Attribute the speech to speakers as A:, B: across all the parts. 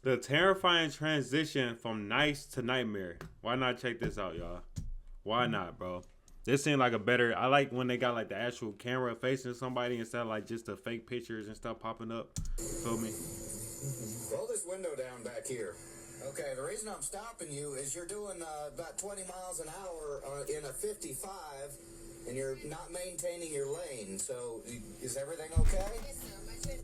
A: The terrifying transition from nice to nightmare. Why not check this out, y'all? Why not, bro? This seemed like a better. I like when they got like the actual camera facing somebody instead of like just the fake pictures and stuff popping up. You feel me?
B: Roll this window down back here. Okay, the reason I'm stopping you is you're doing about 20 miles an hour in a 55, and you're not maintaining your lane. So, is everything okay?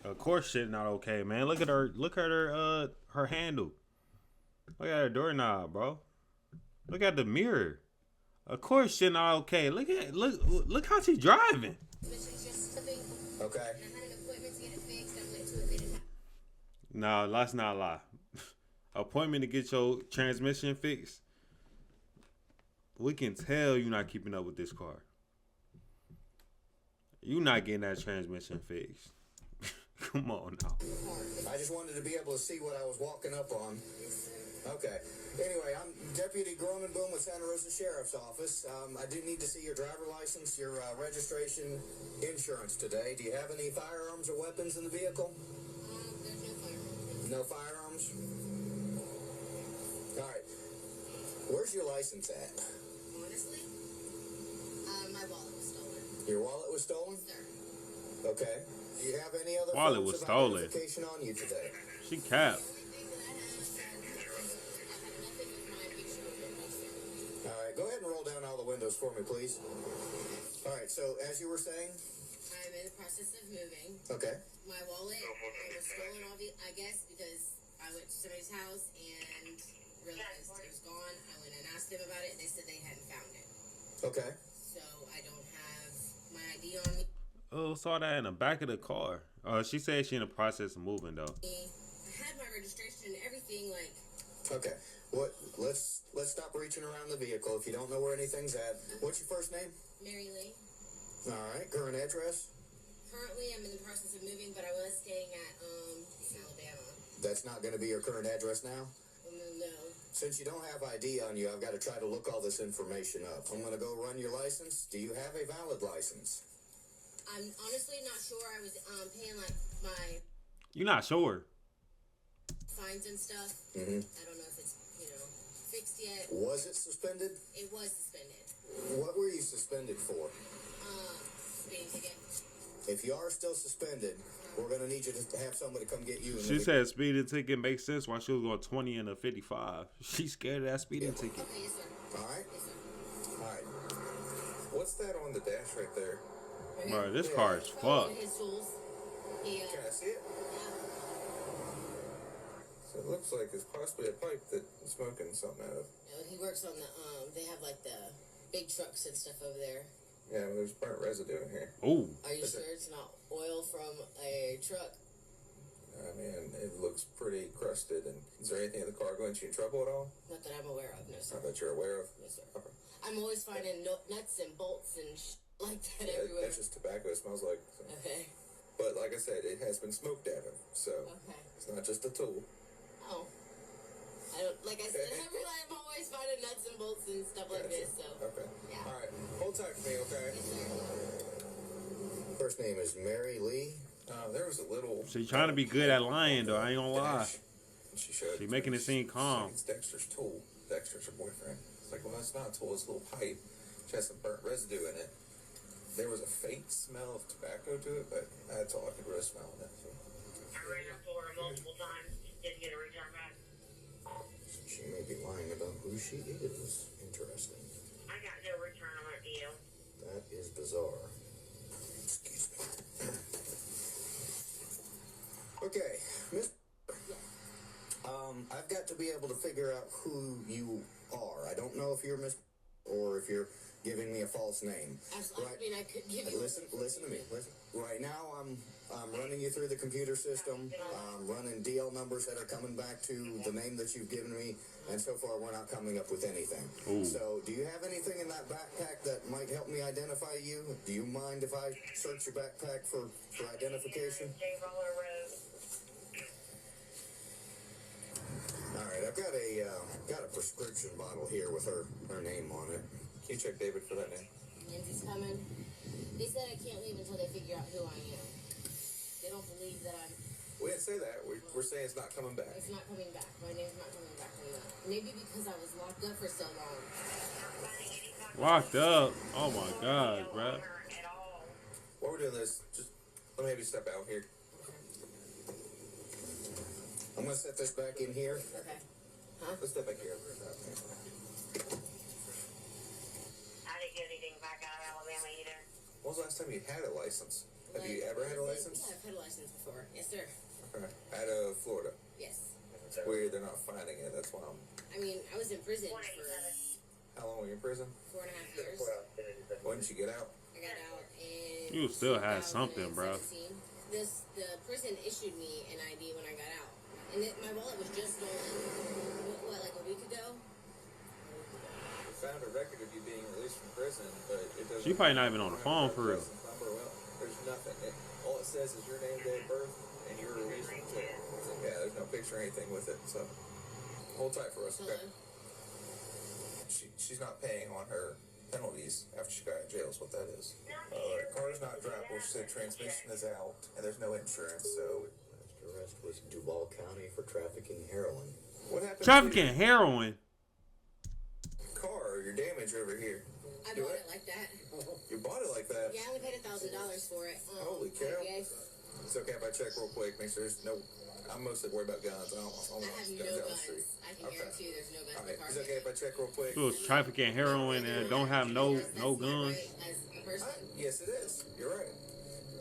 A: Of course, shit not okay, man. Look at her. Look at her handle. Look at her doorknob, bro. Look at the mirror. Of course, shit not okay. Look how she's driving.
B: Okay.
A: No, let's not lie. Appointment to get your transmission fixed. We can tell you're not keeping up with this car. You're not getting that transmission fixed. Come on now.
B: I just wanted to be able to see what I was walking up on. Okay. Anyway, I'm Deputy Gronenboom with Santa Rosa Sheriff's Office. I do need to see your driver license, your registration, insurance today. Do you have any firearms or weapons in the vehicle?
C: There's
B: No
C: no firearms.
B: firearms? All right. Where's your license at?
C: Honestly, my wallet was stolen.
B: Your wallet was stolen?
C: Sir.
B: Okay. Do you have any other
A: Wallet
B: forms
A: was
B: of
A: stolen.
B: identification on you today?
A: She capped.
B: All right, go ahead and roll down all the windows for me, please. All right, so as you were saying?
C: I'm in the process of moving.
B: Okay.
C: My wallet was stolen, I guess, because I went to somebody's house and realized it was gone. I went and asked them about it. They said they hadn't found it.
B: Okay.
C: So I don't have my ID on me.
A: Oh, saw that in the back of the car. She said she in the process of moving though.
C: I had my registration and everything, like.
B: Okay. What? Let's stop reaching around the vehicle. If you don't know where anything's at, what's your first name?
C: Mary Lee.
B: All right. Current address?
C: Currently, I'm in the process of moving, but I was staying at Alabama.
B: That's not going to be your current address now?
C: No.
B: Since you don't have ID on you, I've got to try to look all this information up. I'm going to go run your license. Do you have a valid license?
C: I'm honestly not sure. I was paying like my
A: You're not sure.
C: fines and stuff.
B: Mm-hmm.
C: I don't know if it's fixed yet.
B: Was it suspended?
C: It was suspended.
B: What were you suspended for?
C: Speeding ticket.
B: If you are still suspended, we're going to need you to have somebody come get you.
A: She said speeding ticket makes sense while she was going 20 in a 55. She's scared of that speeding ticket.
C: Okay, yes sir.
B: All right.
C: Yes sir.
B: All right. What's that on the dash right there?
A: Bro, this car is
C: Probably
A: fucked.
C: his tools. Yeah.
B: Can I see it? So it looks like it's possibly a pipe that he's smoking something out of.
C: He works on the they have like the big trucks and stuff over there.
B: Yeah, well, there's burnt residue in here.
A: Oh,
C: Are you sure it's not oil from a truck?
B: I mean, it looks pretty crusted. And is there anything in the car going to you in trouble at all?
C: Not that I'm aware of, no sir.
B: Not that you're aware of?
C: No sir.
B: Okay.
C: I'm always finding nuts and bolts and like that
B: Yeah,
C: everywhere.
B: that's just tobacco. It smells like. So.
C: Okay.
B: But like I said, it has been smoked at him, so
C: Okay.
B: it's not just a tool.
C: Oh. I don't, like I said, I'm always finding nuts and bolts and stuff like this, so.
B: Okay.
C: Yeah.
B: All right. Hold tight for me, okay?
C: Yes, sir.
B: First name is Mary Lee. There was a little.
A: she trying to be good at lying though. I ain't gonna lie.
B: dash. And she showed.
A: She making it seem calm.
B: It's Dexter's tool. Dexter's her boyfriend. It's like, well, that's not a tool. It's a little pipe. Which has some burnt residue in it. There was a faint smell of tobacco to it, but that's all I could really smell in it. So.
D: I ran it for her multiple times. Didn't get a return back.
B: She may be lying about who she is. Interesting.
D: I got no return on that deal.
B: That is bizarre. Excuse me. Okay, Miss. I've got to be able to figure out who you are. I don't know if you're Miss or if you're giving me a false name.
C: I mean, I could give you.
B: Listen to me. Listen. Right now, I'm running you through the computer system. Running DL numbers that are coming back to the name that you've given me, and so far we're not coming up with anything.
A: Ooh.
B: So, do you have anything in that backpack that might help me identify you? Do you mind if I search your backpack for identification?
D: J. Roller Road.
B: All right, I've got a prescription bottle here with her name on it. Can you check David for that name?
C: Lindsay's coming. They said I can't leave until they figure out who I am. They don't believe that I'm.
B: We We didn't say that. We're saying it's not coming back.
C: It's not coming back. My name's not coming back from that. Maybe because I was locked up for so long.
A: Locked up. Oh my god, bro.
D: At all.
B: While we're doing this, just let me have you step out here. I'm gonna set this back in here.
C: Okay.
B: Let's step back here.
D: I didn't get anything back out of Alabama either.
B: When was the last time you had a license? Have you ever had a license?
C: Yeah, I've had a license before. Yes, sir.
B: Okay. Out of Florida.
C: Yes.
B: Weird, they're not finding it. That's why I'm.
C: I mean, I was in prison for
D: 187.
B: How long were you in prison?
C: 4.5 years.
B: When did you get out?
C: I got out in.
A: You still had something, bro.
C: 2017. The prison issued me an ID when I got out, and my wallet was just stolen. What, like a week ago?
B: We found a record of you being released from prison, but it doesn't.
A: She probably not even on the phone for real.
B: Number, well, there's nothing. All it says is your name, date of birth, and you're released from jail. So, yeah, there's no picture or anything with it. So hold tight for us, okay?
C: Hello.
B: She's not paying on her penalties after she got out of jail. Is what that is. Car's not drivable. She said transmission is out, and there's no insurance. So
E: Last arrest was Duval County for trafficking heroin.
B: what happened?
A: Trafficking heroin.
B: To your car, your damage over here.
C: I
B: Do
C: bought
B: it?
C: it like that.
B: You bought it like that.
C: Yeah, I only paid $1,000 for it.
B: Holy cow.
C: IPA.
B: It's okay if I check real quick. Make sure there's no. I'm mostly worried about guns. I don't
C: I
B: want
C: have
B: guns
C: no
B: down the
C: guns.
B: street.
C: I can
B: Okay.
C: guarantee you there's no guns
B: All
C: in the
B: right.
C: car.
B: Is it okay if I check real quick?
A: Who's trafficking heroin and don't have no
C: That's not
A: guns?
C: right as a person.
B: Yes, it is. You're right.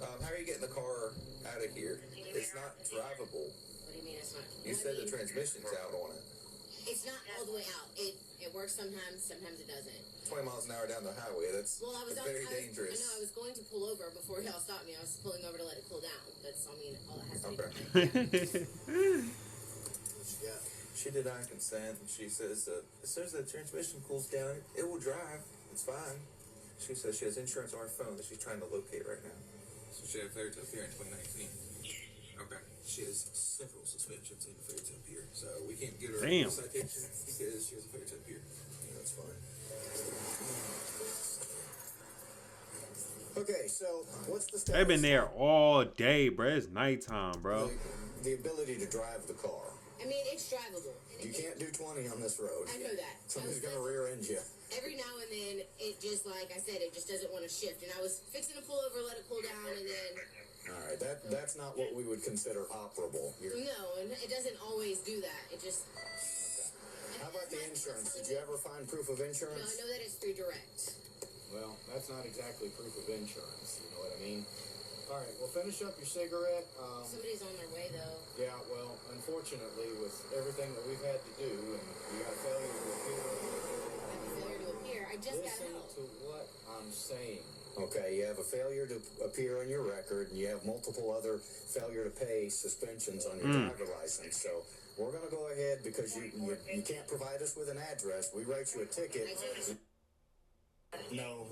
B: How are you getting the car out of here? It's not drivable.
C: What do you mean it's not?
B: You said the transmission's out on it.
C: It's not all the way out. It works sometimes it doesn't.
B: 20 miles an hour down the highway. That's
C: Well, I was
B: very
C: I
B: dangerous.
C: know I was going to pull over before y'all stopped me. I was pulling over to let it cool down. That's all it has to be.
B: Okay. She denied consent. And she says as soon as the transmission cools down, it will drive. It's fine. She says she has insurance on her phone that she's trying to locate right now. So she had failure to appear in 2019. Okay. She has several suspensions in failure to appear. So we can't get her
A: Damn.
B: a citation because she has a failure to appear. Yeah, that's fine. Okay, so what's the status?
A: They've been there all day, bro. It's nighttime, bro.
B: The ability to drive the car.
C: I mean, it's drivable.
B: You can't do 20 on this road.
C: I know that.
B: Somebody's gonna rear end you.
C: Every now and then, it just, like I said, it just doesn't want to shift. And I was fixing to pull over, let it cool down, and then
B: All right, that's not what we would consider operable.
C: no, and it doesn't always do that. It just.
B: How about the insurance? Did you ever find proof of
C: No, I
B: insurance?
C: know that it's through direct.
E: Well, that's not exactly proof of insurance, you know what I mean? All right, well, finish up your cigarette.
C: Somebody's on their way though.
E: Yeah, well, unfortunately, with everything that we've had to do, and we got failure to appear,
C: I have a failure to appear. I just got
E: listen
C: out.
E: to what I'm saying.
B: Okay, you have a failure to appear on your record, and you have multiple other failure to pay suspensions on your driver license. So we're gonna go ahead because you can't provide us with an address. We write you a ticket. No,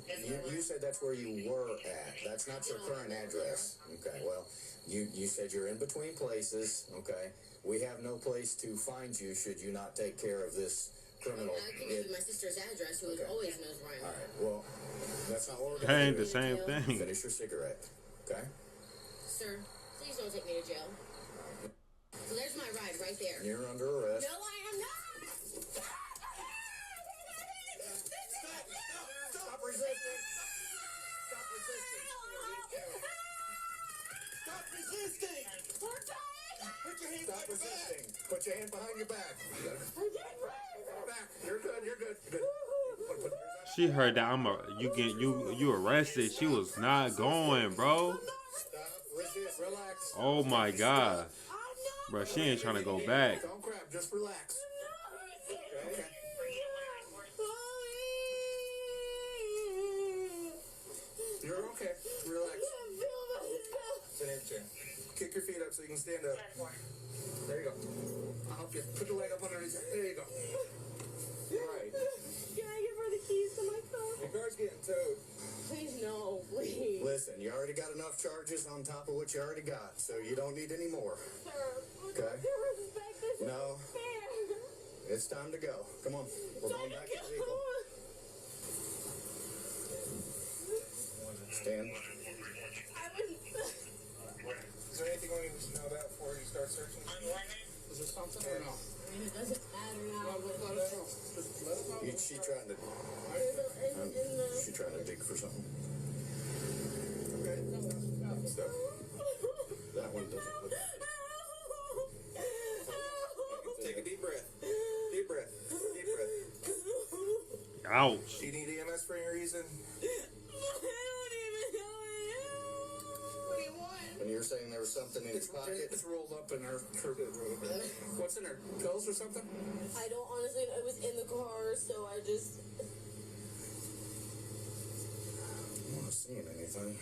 B: you said that's where you were at. That's not your current address. Okay, well, you said you're in between places. Okay, we have no place to find you should you not take care of this criminal.
C: I can give you my sister's address, who always knows where I
B: All
C: am.
B: right, well, that's not what we're
A: That
B: gonna
A: ain't
B: do.
A: the same thing.
B: Finish your cigarette. Okay.
C: Sir, please don't take me to jail. So there's my ride right there.
B: You're under arrest.
C: No, I am not.
B: Stop resisting. Stop resisting. Stop resisting. Put your hands Stop resisting. Put your hand behind your back. Back. You're good. You're good. You're good. Put yours up.
A: She heard that you arrested. She was not going, bro.
B: Stop. Resist. Relax.
A: Oh my god, bro. She ain't trying to go back.
B: Don't grab. Just relax. Okay. You're okay. Relax. Sit in the chair. Kick your feet up so you can stand up. There you go. I'll help you. Put the leg up underneath you. There you go. Right.
C: Can I give her the keys to my car?
B: Your car's getting towed.
C: Please, no, please.
B: Listen, you already got enough charges on top of what you already got, so you don't need any more. Okay. No. It's time to go. Come on. We're going back to the vehicle. Stand. Is there anything we need to know about before you start?
E: start searching?
D: On what now?
E: Is there something or no?
C: I mean, it doesn't matter now.
E: Well, let us know. Just let us know.
B: She trying to, she trying to dig for something. Okay. Stuff. That one doesn't look. Take a deep breath. Deep breath. Deep breath.
A: Ouch.
B: Do you need EMS for any reason?
C: What do you want?
B: When you were saying there was something in his pocket?
E: It's rolled up in her. What's in her? Pills or something?
C: I don't honestly know. It was in the car, so I just.
B: I'm not seeing anything.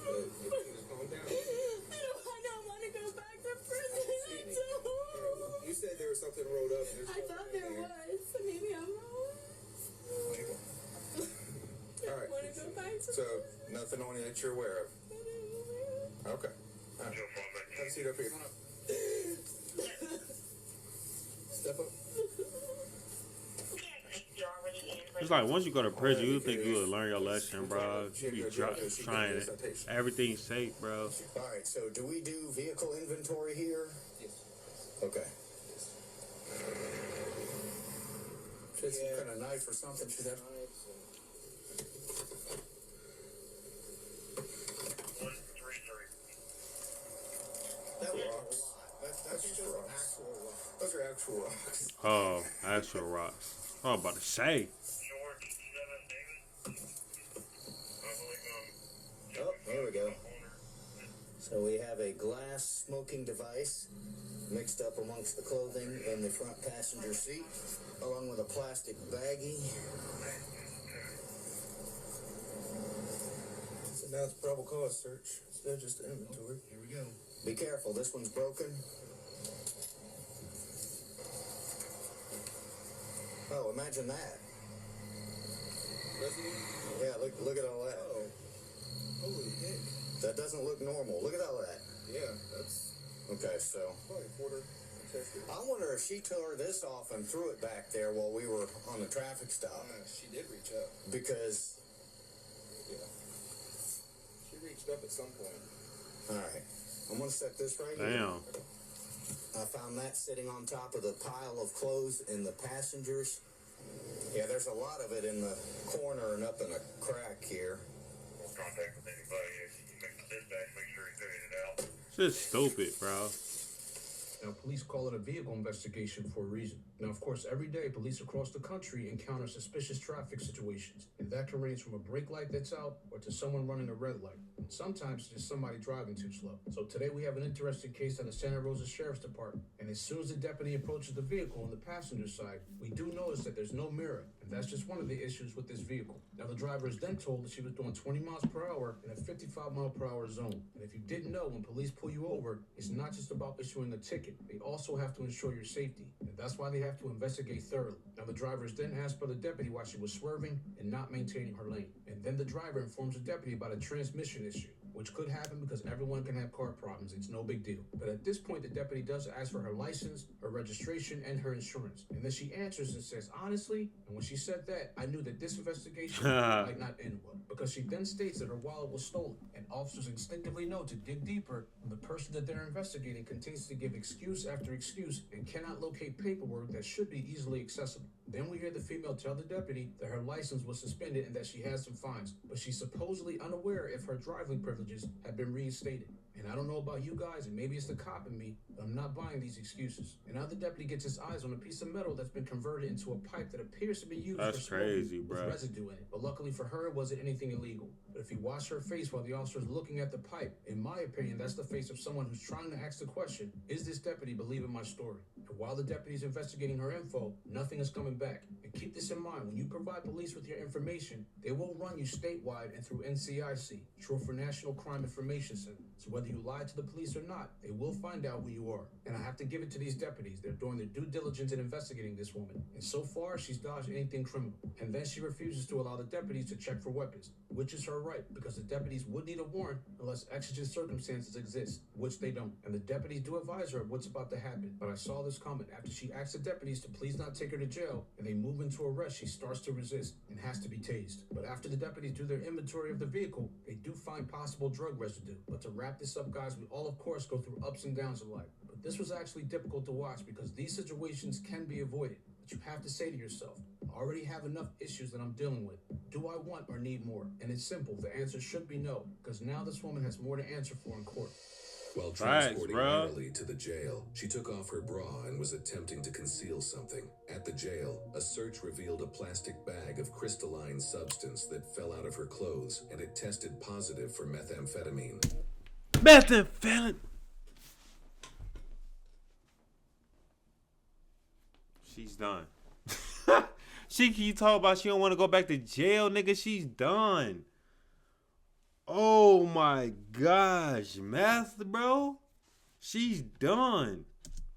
E: Everything is going down.
C: I don't want to go back to prison. I don't.
B: You said there was something rolled up.
C: I thought there was. Maybe I'm wrong.
B: All right.
C: I want to go back to
B: So, nothing on you that you're aware of? Okay. All right. Have a seat up here. Step up.
D: You're already in.
A: It's like once you go to prison, you think you would learn your lesson, bro. You be trying it. Everything's safe, bro.
B: All right, so do we do vehicle inventory here?
E: Yes.
B: Okay.
E: She had some kind of knife or something. She had.
D: 133.
B: That rocks. That's just rocks. Those are actual rocks.
A: Oh, actual rocks. Oh, I'm about to say.
D: George 7 David. I believe
B: Oh, there we go. So we have a glass smoking device mixed up amongst the clothing in the front passenger seat, along with a plastic baggie.
F: So now it's probable cause search instead of just inventory.
B: Here we go. Be careful, this one's broken. Oh, imagine that. Yeah, look at all that.
F: Oh, holy heck.
B: That doesn't look normal. Look at all that.
F: Yeah, that's
B: Okay, so
F: probably a quarter tested.
B: I wonder if she tore this off and threw it back there while we were on the traffic stop.
F: She did reach up.
B: Because,
F: Yeah. She reached up at some point.
B: all right, I'm gonna set this right here.
A: Damn.
B: I found that sitting on top of the pile of clothes in the passengers. Yeah, there's a lot of it in the corner and up in a crack here.
D: we'll contact with anybody. If you make the dispatch, make sure he figured it out.
A: Just stupid, bro.
G: Now, police call it a vehicle investigation for a reason. Now, of course, every day, police across the country encounter suspicious traffic situations. And that can range from a brake light that's out or to someone running a red light. And sometimes it's just somebody driving too slow. So today we have an interesting case on the Santa Rosa Sheriff's Department. And as soon as the deputy approaches the vehicle on the passenger side, we do notice that there's no mirror. And that's just one of the issues with this vehicle. Now, the driver is then told that she was doing 20 miles per hour in a 55 mile per hour zone. And if you didn't know, when police pull you over, it's not just about issuing a ticket. They also have to ensure your safety. And that's why they have to investigate thoroughly. Now, the driver is then asked by the deputy why she was swerving and not maintaining her lane. And then the driver informs the deputy about a transmission issue, which could happen because everyone can have car problems. It's no big deal. But at this point, the deputy does ask for her license, her registration, and her insurance. And then she answers and says, honestly, and when she said that, I knew that this investigation might not end well. Because she then states that her wallet was stolen. And officers instinctively know to dig deeper when the person that they're investigating continues to give excuse after excuse and cannot locate paperwork that should be easily accessible. Then we hear the female tell the deputy that her license was suspended and that she has some fines, but she's supposedly unaware if her driving privileges have been reinstated. And I don't know about you guys, and maybe it's the cop in me, but I'm not buying these excuses. And now the deputy gets his eyes on a piece of metal that's been converted into a pipe that appears to be used
A: That's
G: for smoking
A: crazy,
G: with
A: bro.
G: residue in it. But luckily for her, it wasn't anything illegal. But if you watch her face while the officer is looking at the pipe, in my opinion, that's the face of someone who's trying to ask the question, is this deputy believing my story? And while the deputy's investigating her info, nothing is coming back. And keep this in mind, when you provide police with your information, they will run you statewide and through NCIC, short for National Crime Information Center. So whether you lie to the police or not, they will find out who you are. And I have to give it to these deputies. They're doing their due diligence in investigating this woman. And so far, she's dodged anything criminal. And then she refuses to allow the deputies to check for weapons, which is her right, because the deputies would need a warrant unless exigent circumstances exist, which they don't. And the deputies do advise her of what's about to happen. But I saw this comment. After she asks the deputies to please not take her to jail, and they move into arrest, she starts to resist and has to be tased. But after the deputies do their inventory of the vehicle, they do find possible drug residue. But to wrap wrap this up, guys, we all, of course, go through ups and downs in life. But this was actually difficult to watch because these situations can be avoided. But you have to say to yourself, I already have enough issues that I'm dealing with. Do I want or need more? And it's simple. The answer should be no, because now this woman has more to answer for in court.
H: While
A: Facts,
H: transporting
A: bro.
H: Marilee to the jail, she took off her bra and was attempting to conceal something. At the jail, a search revealed a plastic bag of crystalline substance that fell out of her clothes, and it tested positive for methamphetamine.
A: Methamphetamine. She's done. She keep talking about she don't want to go back to jail, nigga. She's done. Oh my gosh, meth, bro. She's done.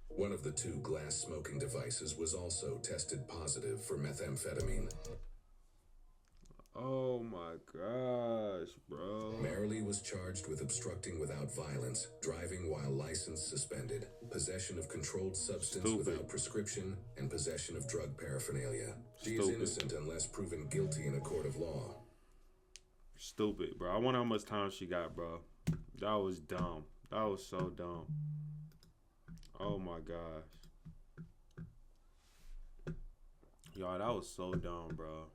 H: One of the 2 glass smoking devices was also tested positive for methamphetamine.
A: Oh my gosh, bro.
H: Marilee was charged with obstructing without violence, driving while license suspended, possession of controlled substance
A: Stupid.
H: without prescription, and possession of drug paraphernalia. She is
A: Stupid.
H: innocent unless proven guilty in a court of law.
A: Stupid, bro. I wonder how much time she got, bro. That was dumb. That was so dumb. Oh my gosh. Y'all, that was so dumb, bro.